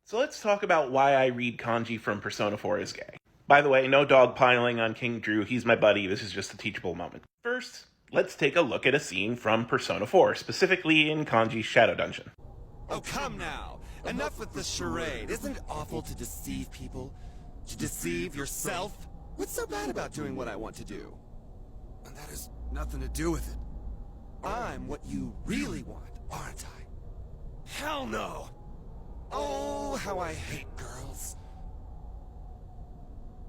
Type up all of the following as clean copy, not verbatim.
So let's talk about why I read kanji from Persona 4 as gay. By the way, no dogpiling on King Drew, he's my buddy, this is just a teachable moment. First, let's take a look at a scene from Persona 4, specifically in Kanji's Shadow Dungeon. Oh, come now! Enough with the charade. Isn't it awful to deceive people? To deceive yourself? What's so bad about doing what I want to do? And that has nothing to do with it. I'm what you really want, aren't I? Hell no! Oh, how I hate girls.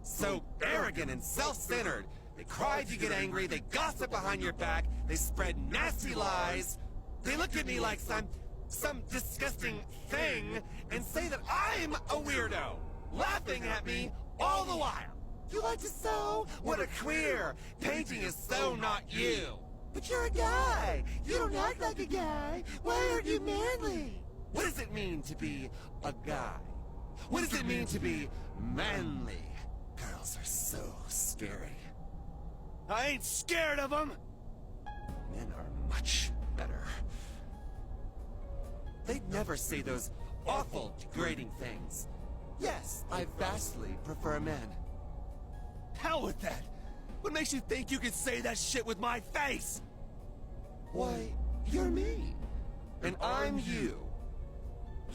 So arrogant and self-centered. They cry if you get angry, they gossip behind your back, they spread nasty lies. They look at me like some disgusting thing and say that I'm a weirdo, laughing at me all the while. You like to sew? What a queer! Painting is so not you. But you're a guy. You don't act like a guy. Why aren't you manly? What does it mean to be a guy? What does it mean to be manly? Girls are so scary. I ain't scared of them. Men are much better. They'd never say those awful, degrading things. Yes, I vastly prefer men. Hell with that! What makes you think you can say that shit with my face? Why, you're me. And I'm you.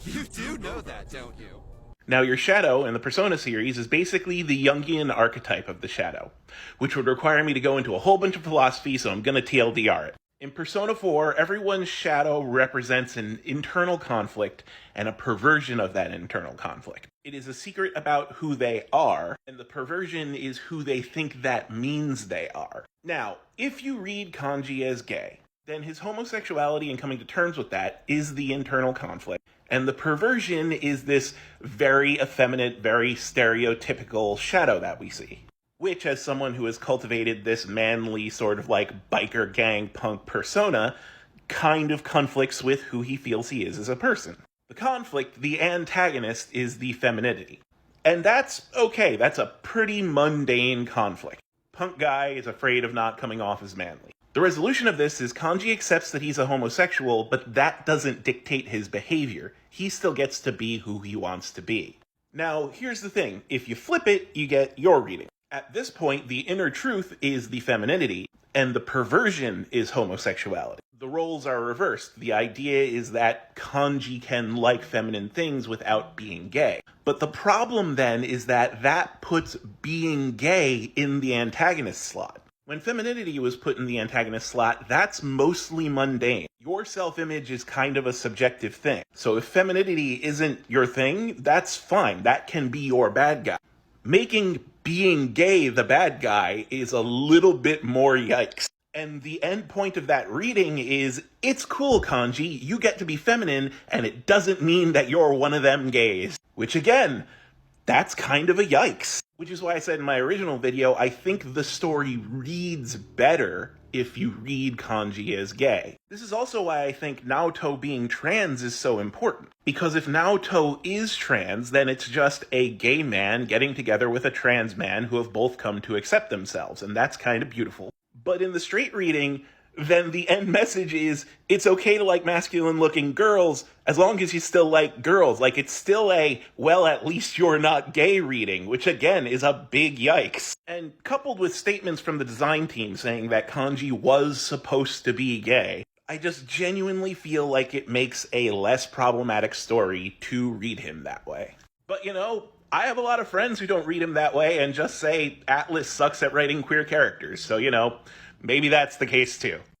You do know that, don't you? Now, your Shadow in the Persona series is basically the Jungian archetype of the Shadow, which would require me to go into a whole bunch of philosophy, so I'm gonna TLDR it. In Persona 4, everyone's shadow represents an internal conflict and a perversion of that internal conflict. It is a secret about who they are, and the perversion is who they think that means they are. Now, if you read Kanji as gay, then his homosexuality and coming to terms with that is the internal conflict, and the perversion is this very effeminate, very stereotypical shadow that we see. Which, as someone who has cultivated this manly sort of like biker gang punk persona, kind of conflicts with who he feels he is as a person. The conflict, the antagonist, is the femininity. And that's okay, that's a pretty mundane conflict. Punk guy is afraid of not coming off as manly. The resolution of this is Kanji accepts that he's a homosexual, but that doesn't dictate his behavior. He still gets to be who he wants to be. Now, here's the thing. If you flip it, you get your reading. At this point, the inner truth is the femininity, and the perversion is homosexuality. The roles are reversed. The idea is that Kanji can like feminine things without being gay. But the problem then is that that puts being gay in the antagonist slot. When femininity was put in the antagonist slot, that's mostly mundane. Your self-image is kind of a subjective thing. So if femininity isn't your thing, that's fine. That can be your bad guy. Making being gay the bad guy is a little bit more yikes. And the end point of that reading is, it's cool, Kanji, you get to be feminine, and it doesn't mean that you're one of them gays. Which again, that's kind of a yikes. Which is why I said in my original video, I think the story reads better if you read Kanji as gay. This is also why I think Naoto being trans is so important. Because if Naoto is trans, then it's just a gay man getting together with a trans man who have both come to accept themselves, and that's kind of beautiful. But in the straight reading, then the end message is, it's okay to like masculine-looking girls, as long as you still like girls. Like, it's still a, well, at least you're not gay reading, which again is a big yikes. And coupled with statements from the design team saying that Kanji was supposed to be gay, I just genuinely feel like it makes a less problematic story to read him that way. But, you know, I have a lot of friends who don't read him that way and just say Atlas sucks at writing queer characters, so, you know, maybe that's the case too.